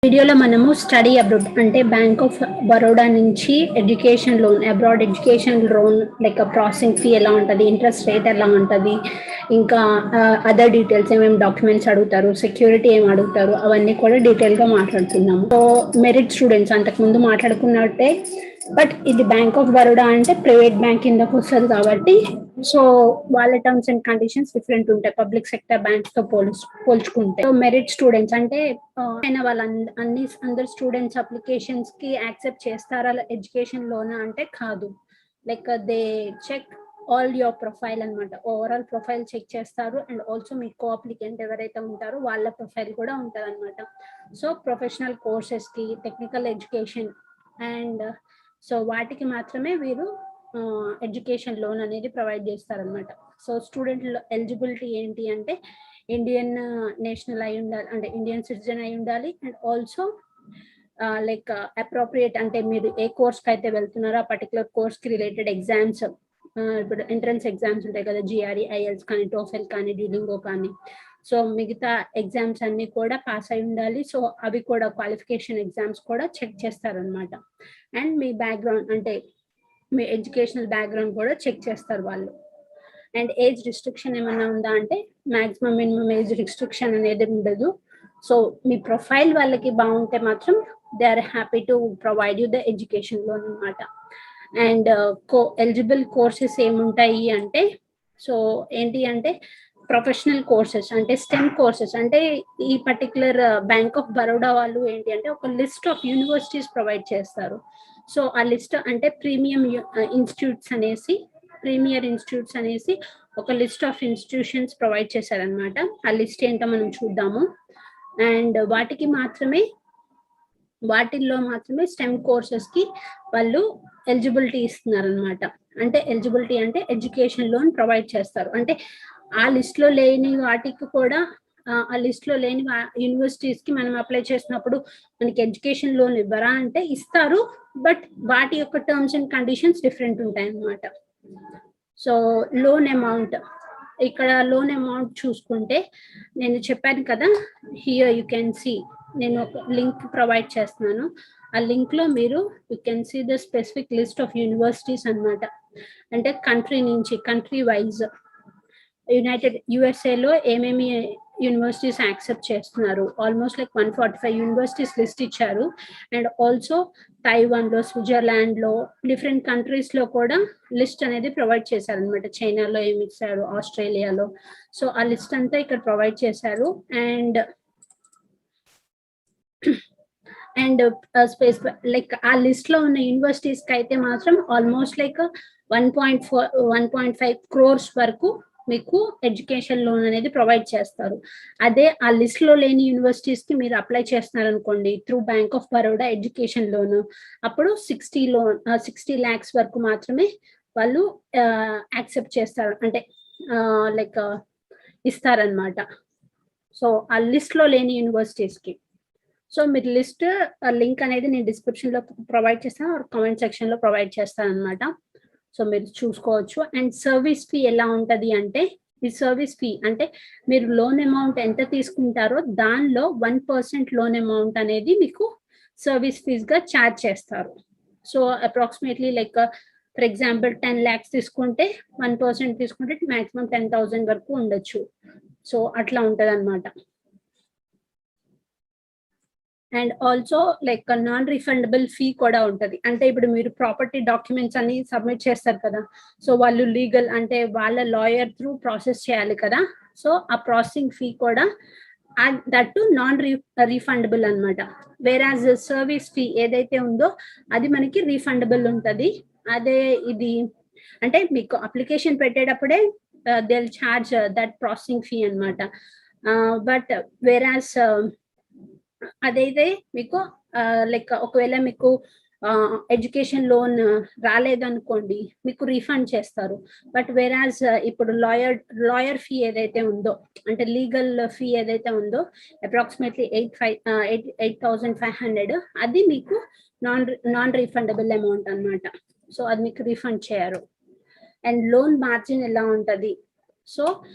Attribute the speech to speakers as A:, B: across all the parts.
A: వీడియోలో మనము study abroad అంటే బ్యాంక్ ఆఫ్ బరోడా నుంచి education loan abroad education loan like processing fee ఎలా ఉంటుంది, ఇంట్రెస్ట్ రేట్ ఎలా ఉంటుంది, ఇంకా అదర్ డీటెయిల్స్ ఏమేమి డాక్యుమెంట్స్ అడుగుతారు, సెక్యూరిటీ ఏం అడుగుతారు, అవన్నీ కూడా డీటెయిల్గా మాట్లాడుతున్నాము. సో మెరిట్ స్టూడెంట్స్ అంతకుముందు మాట్లాడుకున్నట్టే, బట్ ఇది బ్యాంక్ ఆఫ్ బరోడా అంటే ప్రైవేట్ బ్యాంక్ కిందకు వస్తుంది కాబట్టి సో వాళ్ళ టర్మ్స్ అండ్ కండిషన్స్ డిఫరెంట్ ఉంటాయి పబ్లిక్ సెక్టర్ బ్యాంక్స్ తో పోల్చుకుంటే. సో మెరిట్ స్టూడెంట్స్ అంటే వాళ్ళ అందరు స్టూడెంట్స్ అప్లికేషన్స్ కి యాక్సెప్ట్ చేస్తారా ఎడ్యుకేషన్ లోన్ అంటే కాదు. Like they check all your profile అనమాట. ఓవరాల్ ప్రొఫైల్ చెక్ చేస్తారు అండ్ ఆల్సో మీ కో అప్లికెంట్ ఎవరైతే ఉంటారో వాళ్ళ ప్రొఫైల్ కూడా ఉంటుంది అనమాట. సో ప్రొఫెషనల్ కోర్సెస్ కి, టెక్నికల్ ఎడ్యుకేషన్ అండ్ సో వాటికి మాత్రమే వీరు ఎడ్యుకేషన్ లోన్ అనేది ప్రొవైడ్ చేస్తారనమాట. సో స్టూడెంట్ ఎలిజిబిలిటీ ఏంటి అంటే ఇండియన్ నేషనల్ అయి ఉండాలి, అంటే ఇండియన్ సిటిజన్ అయి ఉండాలి అండ్ ఆల్సో లైక్ అప్రోప్రియేట్ అంటే మీరు ఏ కోర్స్కి అయితే వెళ్తున్నారో ఆ పర్టికులర్ కోర్స్కి రిలేటెడ్ ఎగ్జామ్స్, ఇప్పుడు ఎంట్రన్స్ ఎగ్జామ్స్ ఉంటాయి కదా, జిఆర్ఈ, ఐఎల్స్ కానీ, టోఫెల్ కానీ, డ్యూలింగో కానీ, సో మిగతా ఎగ్జామ్స్ అన్ని కూడా పాస్ అయి ఉండాలి. సో అవి కూడా క్వాలిఫికేషన్ ఎగ్జామ్స్ కూడా చెక్ చేస్తారనమాట. అండ్ మీ బ్యాక్గ్రౌండ్ అంటే మీ ఎడ్యుకేషనల్ బ్యాక్గ్రౌండ్ కూడా చెక్ చేస్తారు వాళ్ళు. అండ్ ఏజ్ రిస్ట్రిక్షన్ ఏమైనా ఉందా అంటే మాక్సిమం మినిమం ఏజ్ రిస్ట్రిక్షన్ అనేది ఉండదు. సో మీ ప్రొఫైల్ వాళ్ళకి బాగుంటే మాత్రం they are happy to provide you the education loan అనమాట. అండ్ ఎలిజిబుల్ కోర్సెస్ ఏముంటాయి అంటే సో ఏంటి అంటే ప్రొఫెషనల్ కోర్సెస్ అంటే స్టెమ్ కోర్సెస్. అంటే ఈ పర్టికులర్ బ్యాంక్ ఆఫ్ బరోడా వాళ్ళు ఏంటి అంటే ఒక లిస్ట్ ఆఫ్ యూనివర్సిటీస్ ప్రొవైడ్ చేస్తారు. సో ఆ లిస్ట్ అంటే ప్రీమియర్ ఇన్స్టిట్యూట్స్ అనేసి ఒక లిస్ట్ ఆఫ్ ఇన్స్టిట్యూషన్స్ ప్రొవైడ్ చేశారనమాట. ఆ లిస్ట్ ఏంటో మనం చూద్దాము. అండ్ వాటిల్లో మాత్రమే స్టెమ్ కోర్సెస్ కి వాళ్ళు ఎలిజిబిలిటీ ఇస్తున్నారు అనమాట. అంటే ఎలిజిబిలిటీ అంటే ఎడ్యుకేషన్ లోన్ ప్రొవైడ్ చేస్తారు. అంటే ఆ లిస్ట్ లో లేని వాటికి కూడా ఆ లిస్ట్ లో లేని యూనివర్సిటీస్ కి మనం అప్లై చేసినప్పుడు మనకి ఎడ్యుకేషన్ లోన్ ఇవ్వరా అంటే ఇస్తారు, బట్ వాటి యొక్క టర్మ్స్ అండ్ కండిషన్స్ డిఫరెంట్ ఉంటాయి అన్నమాట. సో లోన్ అమౌంట్, ఇక్కడ లోన్ అమౌంట్ చూసుకుంటే నేను చెప్పాను కదా, హియర్ యూ కెన్ సీ, నేను ఒక లింక్ ప్రొవైడ్ చేస్తున్నాను. ఆ లింక్ లో మీరు you can see the specific list of universities అన్నమాట. అంటే కంట్రీ వైజ్ యుఎస్ఏలో ఏమేమి యూనివర్సిటీస్ యాక్సెప్ట్ చేస్తున్నారు, ఆల్మోస్ట్ లైక్ 145 యూనివర్సిటీస్ లిస్ట్ ఇచ్చారు. అండ్ ఆల్సో తైవాన్ లో, స్విట్జర్లాండ్ లో, డిఫరెంట్ కంట్రీస్ లో కూడా లిస్ట్ అనేది ప్రొవైడ్ చేశారు అనమాట. చైనాలో ఏమి ఇచ్చారు, ఆస్ట్రేలియాలో. సో ఆ లిస్ట్ అంతా ఇక్కడ ప్రొవైడ్ చేశారు. అండ్ స్పేస్ లైక్ ఆ లిస్ట్ లో ఉన్న యూనివర్సిటీస్ కి అయితే మాత్రం ఆల్మోస్ట్ లైక్ 1.5 crores వరకు మీకు ఎడ్యుకేషన్ లోన్ అనేది ప్రొవైడ్ చేస్తారు. అదే ఆ లిస్ట్ లో లేని యూనివర్సిటీస్ కి మీరు అప్లై చేస్తున్నారు అనుకోండి through bank of Baroda education loan, అప్పుడు 60 lakhs వరకు మాత్రమే వాళ్ళు యాక్సెప్ట్ చేస్తారు, అంటే లైక్ ఇస్తారనమాట. సో ఆ లిస్ట్ లో లేని యూనివర్సిటీస్ కి. సో మీరు లిస్ట్ లింక్ అనేది నేను డిస్క్రిప్షన్ లో ప్రొవైడ్ చేస్తాను, కామెంట్ సెక్షన్ లో ప్రొవైడ్ చేస్తాను అనమాట. సో మీరు చూసుకోవచ్చు. అండ్ సర్వీస్ ఫీ ఎలా ఉంటది అంటే, ఈ సర్వీస్ ఫీ అంటే మీరు లోన్ అమౌంట్ ఎంత తీసుకుంటారో దానిలో 1% లోన్ అమౌంట్ అనేది మీకు సర్వీస్ ఫీజ్ గా ఛార్జ్ చేస్తారు. So approximately like for example 10 lakhs తీసుకుంటే 1% తీసుకుంటే మాక్సిమం 10,000 వరకు ఉండొచ్చు. సో అట్లా ఉంటది అనమాట. And also like non refundable fee కూడా ఉంటది. అంటే ఇప్పుడు మీరు ప్రాపర్టీ డాక్యుమెంట్స్ అన్ని సబ్మిట్ చేస్తారు కదా, సో వాళ్ళు లీగల్ అంటే వాళ్ళ లాయర్ త్రూ ప్రాసెస్ చేయాలి కదా. సో ఆ ప్రాసెసింగ్ ఫీ కూడా దట్ టు నాన్ రీఫండబుల్ అనమాట. వేరాజ్ సర్వీస్ ఫీ ఏదైతే ఉందో అది మనకి రీఫండబుల్ ఉంటది. అదే ఇది అంటే మీకు అప్లికేషన్ పెట్టేటప్పుడే they will charge that processing fee అనమాట. బట్ వేరాజ్ అదైతే మీకు లైక్ ఒకవేళ మీకు ఎడ్యుకేషన్ లోన్ రాలేదనుకోండి మీకు రీఫండ్ చేస్తారు. బట్ వేరాజ్ ఇప్పుడు లాయర్ ఫీ ఏదైతే ఉందో, అంటే లీగల్ ఫీ ఏదైతే ఉందో అప్రాక్సిమేట్లీ 8,500, అది మీకు నాన్ రీఫండబుల్ అమౌంట్ అనమాట. సో అది మీకు రీఫండ్ చేయరు. అండ్ లోన్ మార్జిన్ ఎలా ఉంటది, సో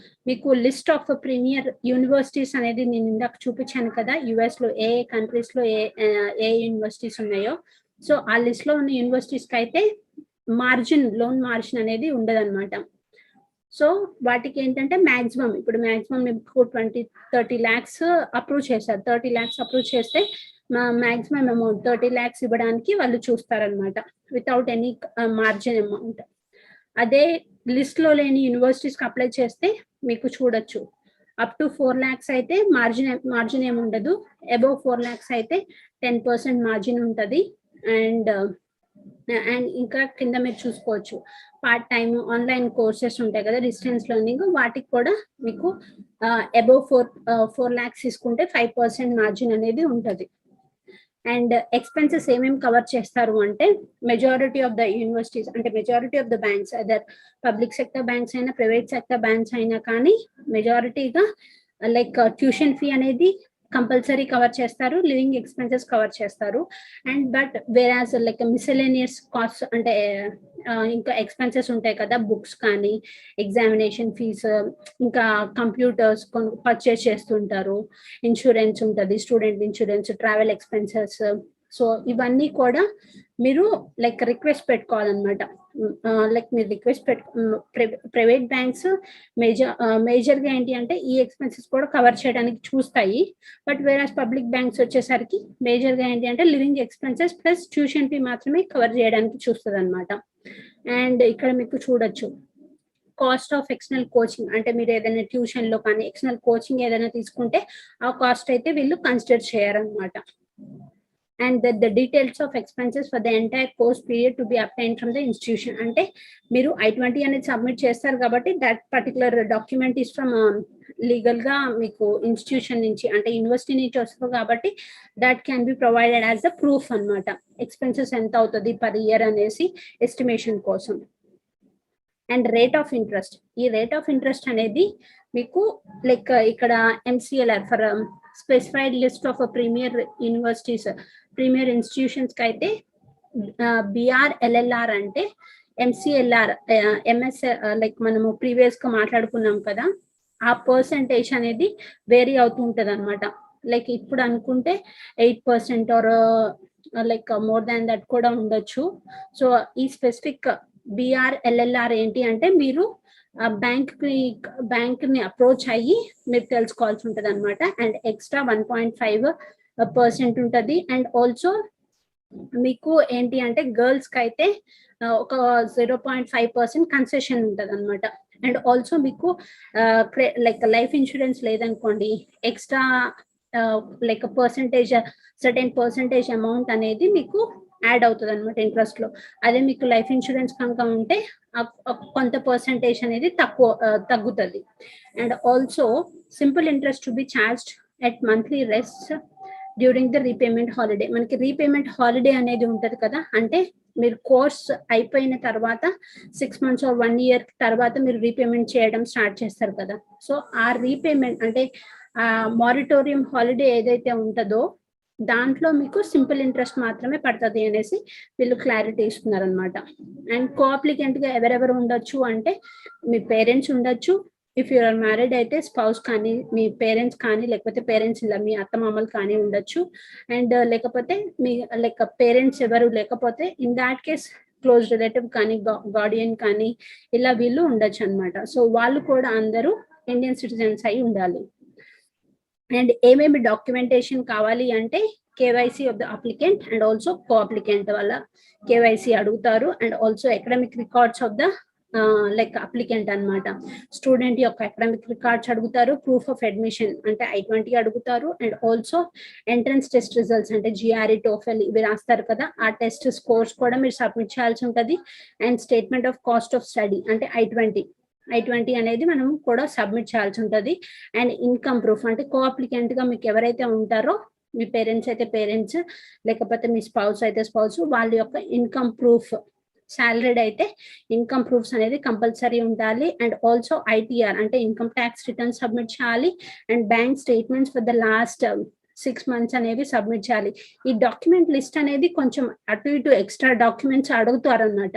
A: మీకు లిస్ట్ ఆఫ్ ప్రీమియర్ యూనివర్సిటీస్ అనేది నేను ఇందాక చూపించాను కదా, యుఎస్ లో ఏ కంట్రీస్ లో ఏ యూనివర్సిటీస్ ఉన్నాయో. సో ఆ లిస్ట్ లో ఉన్న యూనివర్సిటీస్ కి అయితే లోన్ మార్జిన్ అనేది ఉండదన్నమాట. సో వాటికి ఏంటంటే మాక్సిమం మీకు 30 lakhs అప్రూవ్ చేశారు. 30 lakhs అప్రూవ్ చేస్తే మాక్సిమం అమౌంట్ 30 lakhs ఇవ్వడానికి వాళ్ళు చూస్తారనమాట, వితౌట్ ఎనీ మార్జిన్ అమౌంట్. అదే లిస్ట్ లో లేని యూనివర్సిటీస్ కి అప్లై చేస్తే మీకు చూడొచ్చు, అప్ టు 4 lakhs అయితే మార్జిన్ ఏమి ఉండదు. అబౌవ్ 4 lakhs అయితే 10% మార్జిన్ ఉంటుంది. అండ్ ఇంకా కింద మీరు చూసుకోవచ్చు, పార్ట్ టైమ్ ఆన్లైన్ కోర్సెస్ ఉంటాయి కదా, డిస్టెన్స్ లెర్నింగ్, వాటికి కూడా మీకు అబౌవ్ 4 lakhs తీసుకుంటే 5% మార్జిన్ అనేది ఉంటుంది. అండ్ ఎక్స్పెన్సెస్ ఏమేమి కవర్ చేస్తారు అంటే, మెజారిటీ ఆఫ్ ద యూనివర్సిటీస్ అంటే majority of the banks, other public sector banks అయినా ప్రైవేట్ సెక్టర్ బ్యాంక్స్ అయినా కానీ మెజారిటీగా లైక్ ట్యూషన్ ఫీ అనేది కంపల్సరీ కవర్ చేస్తారు, లివింగ్ ఎక్స్పెన్సెస్ కవర్ చేస్తారు. అండ్ బట్ వేరాజ్ లైక్ మిసెలేనియస్ కాస్ట్ అంటే ఇంకా ఎక్స్పెన్సెస్ ఉంటాయి కదా, బుక్స్ కానీ, ఎగ్జామినేషన్ ఫీజు, ఇంకా కంప్యూటర్స్ పర్చేస్ చేస్తుంటారు, ఇన్సూరెన్స్ ఉంటుంది, student insurance, travel expenses. So ఇవన్నీ కూడా మీరు లైక్ రిక్వెస్ట్ పెట్టుకోవాలన్నమాట. లైక్ మీరు రిక్వెస్ట్ ప్రైవేట్ బ్యాంక్స్ మేజర్గా ఏంటి అంటే ఈ ఎక్స్పెన్సెస్ కూడా కవర్ చేయడానికి చూస్తాయి. బట్ వేరాజ్ పబ్లిక్ బ్యాంక్స్ వచ్చేసరికి మేజర్గా ఏంటి అంటే living expenses plus tuition fee మాత్రమే కవర్ చేయడానికి చూస్తుంది అనమాట. అండ్ ఇక్కడ మీకు చూడొచ్చు, కాస్ట్ ఆఫ్ ఎక్స్టర్నల్ కోచింగ్ అంటే మీరు ఏదైనా ట్యూషన్ లో కానీ ఎక్స్టర్నల్ కోచింగ్ ఏదైనా తీసుకుంటే ఆ కాస్ట్ అయితే వీళ్ళు కన్సిడర్ చేయరన్నమాట. And the details of expenses for the entire course period to be obtained from the institution. అంటే మీరు I-20 అనేది సబ్మిట్ చేస్తారు కాబట్టి that particular document is from legal గా మీకు ఇన్స్టిట్యూషన్ నుంచి అంటే యూనివర్సిటీ నుంచి వస్తుంది కాబట్టి that can be provided as the proof అన్నమాట. ఎక్స్పెన్సెస్ ఎంత అవుతుంది పర్ ఇయర్ అనేసి ఎస్టిమేషన్ కోసం. అండ్ రేట్ ఆఫ్ ఇంట్రెస్ట్, ఈ రేట్ ఆఫ్ ఇంట్రెస్ట్ అనేది మీకు లైక్ ఇక్కడ MCLR for specified list of premier universities, premier institutions కి అయితే BRLLR అంటే MCLR MS లైక్ మనము ప్రీవియస్ గా మాట్లాడుకున్నాం కదా, ఆ పర్సంటేజ్ అనేది వేరీ అవుతూ ఉంటది అనమాట. లైక్ ఇప్పుడు అనుకుంటే 8% or like more than that కూడా ఉండొచ్చు. సో ఈ స్పెసిఫిక్ BRLLR ఏంటి అంటే మీరు బ్యాంక్ ని అప్రోచ్ అయ్యి మీరు తెలుసుకోవాల్సి ఉంటది అనమాట. అండ్ ఎక్స్ట్రా 1.5% ఉంటుంది. అండ్ ఆల్సో మీకు ఏంటి అంటే గర్ల్స్ కి అయితే ఒక 0.5% కన్సెషన్ ఉంటది అనమాట. అండ్ ఆల్సో మీకు లైక్ లైఫ్ ఇన్సూరెన్స్ లేదనుకోండి, extra like certain percentage amount అనేది మీకు యాడ్ అవుతుంది అనమాట ఇంట్రెస్ట్ లో. అదే మీకు లైఫ్ ఇన్సూరెన్స్ కనుక ఉంటే కొంత పర్సెంటేజ్ అనేది తగ్గుతుంది. And also simple interest to be charged at monthly rest during the repayment holiday. మనకి రీపేమెంట్ హాలిడే అనేది ఉంటది కదా, అంటే మీరు కోర్స్ అయిపోయిన తర్వాత 6 months or 1 year తర్వాత మీరు రీపేమెంట్ చేయడం స్టార్ట్ చేస్తారు కదా. సో ఆ రీపేమెంట్ అంటే ఆ మారిటోరియం హాలిడే ఏదైతే ఉంటుందో దాంట్లో మీకు సింపుల్ ఇంట్రెస్ట్ మాత్రమే పడుతుంది అనేసి వీళ్ళు క్లారిటీ ఇస్తున్నారు అనమాట. అండ్ కోఅప్లికెంట్ గా ఎవరెవరు ఉండొచ్చు అంటే మీ పేరెంట్స్ ఉండొచ్చు, ఇఫ్ యు ఆర్ మ్యారీడ్ అయితే స్పౌస్ కానీ, మీ పేరెంట్స్ కానీ, లేకపోతే పేరెంట్స్ ఇలా మీ అత్తమామలు కానీ ఉండొచ్చు. అండ్ లేకపోతే మీ లైక్ పేరెంట్స్ ఎవరు లేకపోతే in that case close relative కానీ, గార్డియన్ కానీ ఇలా వీళ్ళు ఉండొచ్చు అనమాట. సో వాళ్ళు కూడా అందరూ ఇండియన్ సిటిజన్స్ అయి ఉండాలి. అండ్ ఏమేమి డాక్యుమెంటేషన్ కావాలి అంటే KYC of the applicant and also co applicant వల్ల కేవైసీ అడుగుతారు. And also academic records of the like applicant అనమాట. స్టూడెంట్ యొక్క అకాడమిక్ రికార్డ్స్ అడుగుతారు, ప్రూఫ్ ఆఫ్ అడ్మిషన్ అంటే I-20 అడుగుతారు. And also entrance test results అంటే GRE TOEFL ఇవి రాస్తారు కదా, ఆ టెస్ట్ స్కోర్స్ కూడా మీరు సబ్మిట్ చేయాల్సి ఉంటుంది. And statement of cost of study అంటే I-20 అనేది మనం కూడా సబ్మిట్ చేయాల్సి ఉంటుంది. అండ్ ఇన్కమ్ ప్రూఫ్ అంటే కో అప్లికెంట్ గా మీకు ఎవరైతే ఉంటారో, మీ పేరెంట్స్ అయితే పేరెంట్స్, లేకపోతే మీ స్పౌస్ అయితే స్పౌస్, వాళ్ళ యొక్క ఇన్కమ్ ప్రూఫ్, సాలరీడ్ అయితే ఇన్కమ్ ప్రూఫ్స్ అనేది కంపల్సరీ ఉండాలి. అండ్ ఆల్సో ITR అంటే ఇన్కమ్ ట్యాక్స్ రిటర్న్ సబ్మిట్ చేయాలి. And bank statements for the last 6 months అనేవి సబ్మిట్ చేయాలి. ఈ డాక్యుమెంట్ లిస్ట్ అనేది కొంచెం అటు ఇటు ఎక్స్ట్రా డాక్యుమెంట్స్ అడుగుతారనమాట.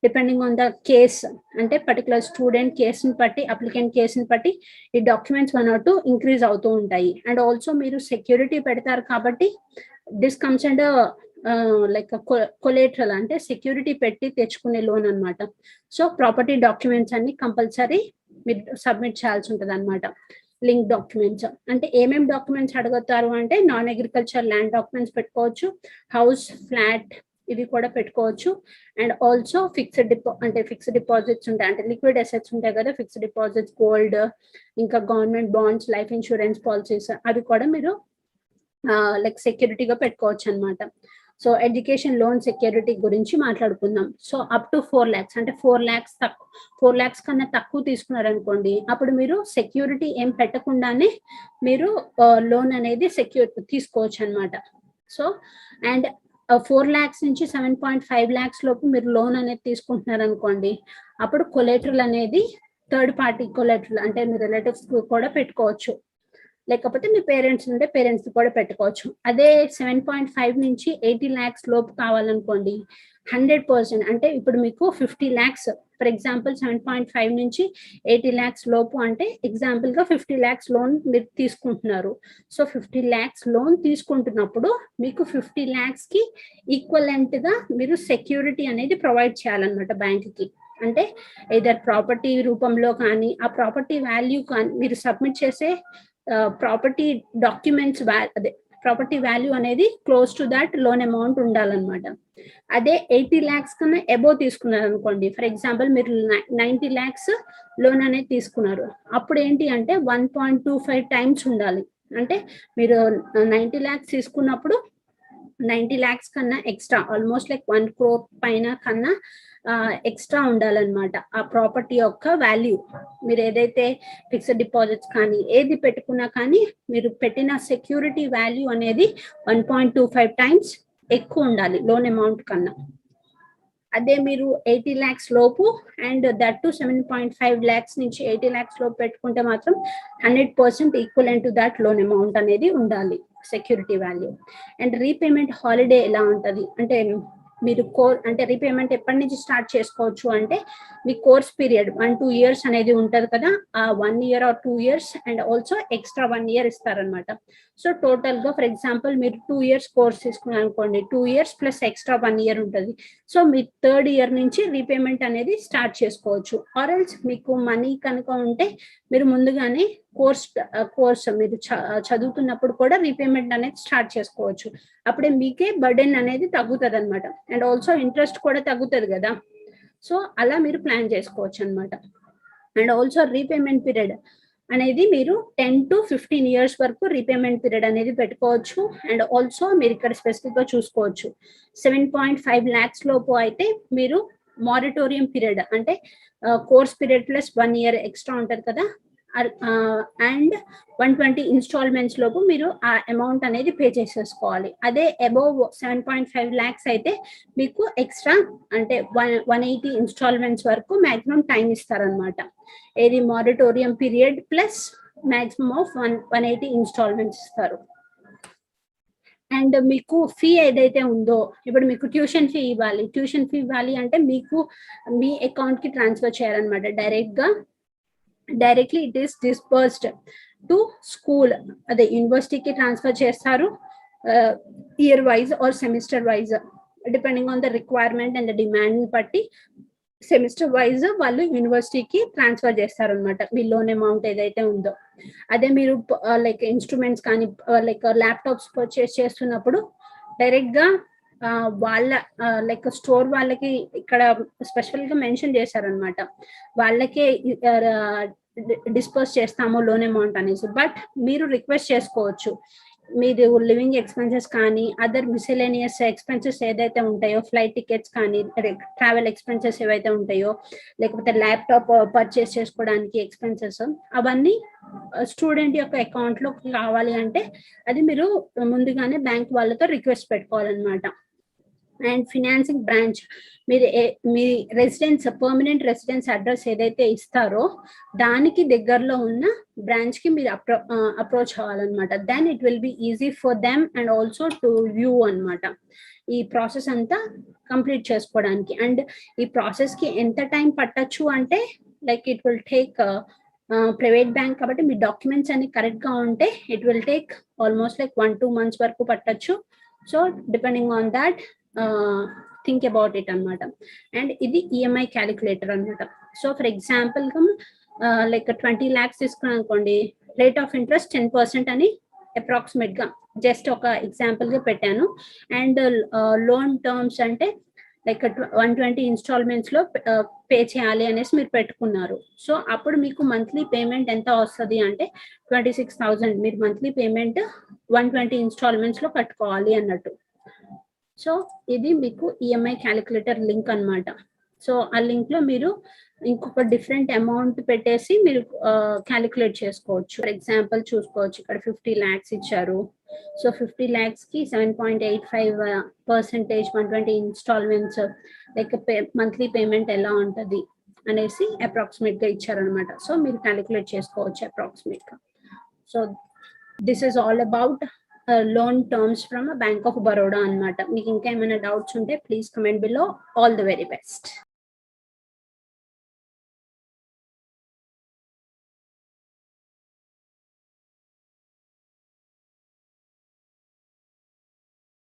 A: డిపెండింగ్ ఆన్ ద కేస్, అంటే పర్టికులర్ స్టూడెంట్ కేసుని బట్టి, అప్లికెంట్ కేసుని బట్టి ఈ డాక్యుమెంట్స్ 1 or 2 ఇంక్రీజ్ అవుతూ ఉంటాయి. అండ్ ఆల్సో మీరు సెక్యూరిటీ పెడతారు కాబట్టి this comes and like collateral, అంటే సెక్యూరిటీ పెట్టి తెచ్చుకునే లోన్ అనమాట. సో ప్రాపర్టీ డాక్యుమెంట్స్ అన్ని కంపల్సరీ మీరు సబ్మిట్ చేయాల్సి ఉంటుంది అనమాట. లింక్ డాక్యుమెంట్స్ అంటే ఏమేమి డాక్యుమెంట్స్ అడుగుతారు అంటే నాన్ అగ్రికల్చర్ ల్యాండ్ డాక్యుమెంట్స్ పెట్టుకోవచ్చు, హౌస్, ఫ్లాట్ ఇవి కూడా పెట్టుకోవచ్చు. అండ్ ఆల్సో ఫిక్స్డ్ డిపాజిట్స్ ఉంటాయి, అంటే లిక్విడ్ అసెట్స్ ఉంటాయి కదా, ఫిక్స్డ్ డిపాజిట్స్, గోల్డ్, ఇంకా government bonds, life insurance policies అవి కూడా మీరు లైక్ సెక్యూరిటీగా పెట్టుకోవచ్చు అనమాట. సో ఎడ్యుకేషన్ లోన్ సెక్యూరిటీ గురించి మాట్లాడుకుందాం. సో అప్ టు 4 lakhs, అంటే 4 lakhs కన్నా తక్కువ తీసుకున్నారనుకోండి, అప్పుడు మీరు సెక్యూరిటీ ఏం పెట్టకుండానే మీరు లోన్ అనేది తీసుకోవచ్చు అనమాట. సో అండ్ 4 lakhs నుంచి 7.5 lakhs లోపు మీరు లోన్ అనేది తీసుకుంటున్నారు అనుకోండి, అప్పుడు కొలేటరల్ అనేది థర్డ్ పార్టీ కొలేటరల్, అంటే మీ రిలేటివ్స్ కూడా పెట్టుకోవచ్చు, లేకపోతే మీ పేరెంట్స్ ఉంటే పేరెంట్స్ కూడా పెట్టుకోవచ్చు. అదే 7.5 నుంచి 80 lakhs లోపు కావాలనుకోండి, 100%, అంటే ఇప్పుడు మీకు 50 lakhs, ఫర్ ఎగ్జాంపుల్ 7.5 నుంచి 80 lakhs లోపు, అంటే ఎగ్జాంపుల్ గా 50 lakhs లోన్ మీరు తీసుకుంటున్నారు. సో 50 lakhs లోన్ తీసుకుంటున్నప్పుడు మీకు 50 lakhs కి ఈక్వలెంట్ గా మీరు సెక్యూరిటీ అనేది ప్రొవైడ్ చేయాలన్నమాట బ్యాంక్ కి. అంటే ఏదర్ ప్రాపర్టీ రూపంలో కానీ, ఆ ప్రాపర్టీ వాల్యూ కానీ, మీరు సబ్మిట్ చేసే ప్రాపర్టీ డాక్యుమెంట్స్ అదే ప్రాపర్టీ వాల్యూ అనేది close to that loan amount ఉండాలన్నమాట. అదే 80 lakhs కన్నా అబోవ్ తీసుకున్నారు అనుకోండి, ఫర్ ఎగ్జాంపుల్ మీరు 90 lakhs లోన్ అనేది తీసుకున్నారు, అప్పుడు ఏంటి అంటే 1.25 times ఉండాలి. అంటే మీరు 90 lakhs తీసుకున్నప్పుడు 90 lakhs కన్నా ఎక్స్ట్రా, ఆల్మోస్ట్ లైక్ 1 crore పైన కన్నా ఎక్స్ట్రా ఉండాలన్నమాట ఆ ప్రాపర్టీ యొక్క వాల్యూ. మీరు ఏదైతే ఫిక్స్డ్ డిపాజిట్స్ కానీ ఏది పెట్టుకున్నా కానీ మీరు పెట్టిన సెక్యూరిటీ వాల్యూ అనేది 1.25 times ఎక్కువ ఉండాలి లోన్ అమౌంట్ కన్నా. అదే మీరు 80 lakhs లోపు అండ్ దట్ టు 7.5 lakhs నుంచి 80 lakhs లోపు పెట్టుకుంటే మాత్రం 100% equivalent to that loan amount అనేది ఉండాలి security value. And repayment holiday ఎలా ఉంటుంది అంటే, మీరు అంటే రీపేమెంట్ ఎప్పటి నుంచి స్టార్ట్ చేసుకోవచ్చు అంటే, మీ కోర్స్ పీరియడ్ 1-2 years అనేది ఉంటుంది కదా, ఆ 1 year or 2 years and also extra 1 year ఇస్తారనమాట. సో టోటల్ గా ఫర్ ఎగ్జాంపుల్ మీరు 2 years కోర్స్ తీసుకున్నారు అనుకోండి, 2 years ప్లస్ ఎక్స్ట్రా 1 year ఉంటుంది. సో మీ 3rd year నుంచి రీపేమెంట్ అనేది స్టార్ట్ చేసుకోవచ్చు. ఆర్ ఎల్స్ మీకు మనీ కనుక ఉంటే మీరు ముందుగానే కోర్స్ మీరు చదువుతున్నప్పుడు కూడా రీపేమెంట్ అనేది స్టార్ట్ చేసుకోవచ్చు. అప్పుడే మీకే బర్డెన్ అనేది తగ్గుతుంది అనమాట. అండ్ ఆల్సో ఇంట్రెస్ట్ కూడా తగ్గుతుంది కదా, సో అలా మీరు ప్లాన్ చేసుకోవచ్చు అనమాట. అండ్ ఆల్సో రీపేమెంట్ పీరియడ్ అనేది మీరు 10 to 15 years వరకు రీపేమెంట్ పీరియడ్ అనేది పెట్టుకోవచ్చు. అండ్ ఆల్సో మీరు ఇక్కడ స్పెసిఫిక్ గా చూసుకోవచ్చు, 7.5 lakhs లోపు అయితే మీరు మారిటోరియం పీరియడ్, అంటే course period plus 1 year extra ఉంటుంది కదా, అండ్ 120 installments లోపు మీరు ఆ అమౌంట్ అనేది పే చేసేసుకోవాలి. అదే అబోవ్ 7.5 lakhs అయితే మీకు ఎక్స్ట్రా, అంటే 180 installments వరకు మాక్సిమం టైం ఇస్తారనమాట. ఏది moratorium period plus maximum of 180 installments ఇస్తారు. అండ్ మీకు ఫీ ఏదైతే ఉందో, ఇప్పుడు మీకు ట్యూషన్ ఫీ ఇవ్వాలి అంటే మీకు మీ అకౌంట్ కి ట్రాన్స్ఫర్ చేయాలన్నమాట. Directly it is disbursed to school, అదే యూనివర్సిటీకి ట్రాన్స్ఫర్ చేస్తారు, year wise or semester wise, depending on the requirement and the demand బట్టి సెమిస్టర్ వైజ్ వాళ్ళు యూనివర్సిటీకి ట్రాన్స్ఫర్ చేస్తారు అనమాట మీ లోన్ అమౌంట్ ఏదైతే ఉందో. అదే మీరు లైక్ ఇన్స్ట్రుమెంట్స్ కానీ లైక్ ల్యాప్టాప్స్ పర్చేస్ చేస్తున్నప్పుడు డైరెక్ట్ గా వాళ్ళ లైక్ స్టోర్ వాళ్ళకి ఇక్కడ స్పెషల్ గా మెన్షన్ చేశారనమాట, వాళ్ళకే డిస్పర్స్ చేస్తాము లోన్ అమౌంట్ అనేసి. బట్ మీరు రిక్వెస్ట్ చేసుకోవచ్చు, మీరు లివింగ్ ఎక్స్పెన్సెస్ కానీ అదర్ మిసెలేనియస్ ఎక్స్పెన్సెస్ ఏదైతే ఉంటాయో, ఫ్లైట్ టికెట్స్ కానీ ట్రావెల్ ఎక్స్పెన్సెస్ ఏవైతే ఉంటాయో, లేకపోతే ల్యాప్టాప్ పర్చేస్ చేసుకోవడానికి ఎక్స్పెన్సెస్, అవన్నీ స్టూడెంట్ యొక్క అకౌంట్ లో కావాలి అంటే అది మీరు ముందుగానే బ్యాంక్ వాళ్ళతో రిక్వెస్ట్ పెట్టుకోవాలన్నమాట. అండ్ ఫినాన్సింగ్ బ్రాంచ్ మీరు మీ రెసిడెన్స్ పర్మనెంట్ రెసిడెన్స్ అడ్రస్ ఏదైతే ఇస్తారో దానికి దగ్గరలో ఉన్న బ్రాంచ్ కి మీరు అప్రోచ్ అవ్వాలన్నమాట. Then it will be easy for them and also to you అన్నమాట ఈ ప్రాసెస్ అంతా కంప్లీట్ చేసుకోవడానికి. అండ్ ఈ ప్రాసెస్ కి ఎంత టైం పట్టచ్చు అంటే like it will take private bank కాబట్టి మీ డాక్యుమెంట్స్ అన్ని కరెక్ట్ గా ఉంటే it will take almost like 1-2 months వరకు పట్టచ్చు. So depending on that think about it అనమాట. అండ్ ఇది ఈఎంఐ క్యాలిక్యులేటర్ అనమాట. So for example like 20 lakhs తీసుకున్నాం అనుకోండి, రేట్ ఆఫ్ ఇంట్రెస్ట్ 10% అని అప్రాక్సిమేట్ గా జస్ట్ ఒక ఎగ్జాంపుల్ గా పెట్టాను. అండ్ లోన్ టర్మ్స్ అంటే లైక్ 120 ఇన్స్టాల్మెంట్స్ లో పే చేయాలి అనేసి మీరు పెట్టుకున్నారు. సో అప్పుడు మీకు మంత్లీ పేమెంట్ ఎంత వస్తుంది అంటే 26,000 మీరు మంత్లీ పేమెంట్ 120 ఇన్స్టాల్మెంట్స్ లో కట్టుకోవాలి అన్నట్టు. సో ఇది మీకు ఈఎంఐ క్యాలిక్యులేటర్ లింక్ అన్నమాట. సో ఆ లింక్ లో మీరు ఇంకొక డిఫరెంట్ అమౌంట్ పెట్టేసి మీరు క్యాలిక్యులేట్ చేసుకోవచ్చు. ఫర్ ఎగ్జాంపుల్ చూసుకోవచ్చు, ఇక్కడ 50 lakhs ఇచ్చారు. సో 50 lakhs కి 7.85% 120 ఇన్స్టాల్మెంట్స్ లైక్ మంత్లీ పేమెంట్ ఎలా ఉంటది అనేసి అప్రాక్సిమేట్ గా ఇచ్చారనమాట. సో మీరు క్యాలిక్యులేట్ చేసుకోవచ్చు అప్రాక్సిమేట్ గా. So this is all about loan terms from Bank of Baroda అన్నమాట. మీకు ఇంకా ఏమైనా డౌట్స్ ఉంటే please comment below. All the very best.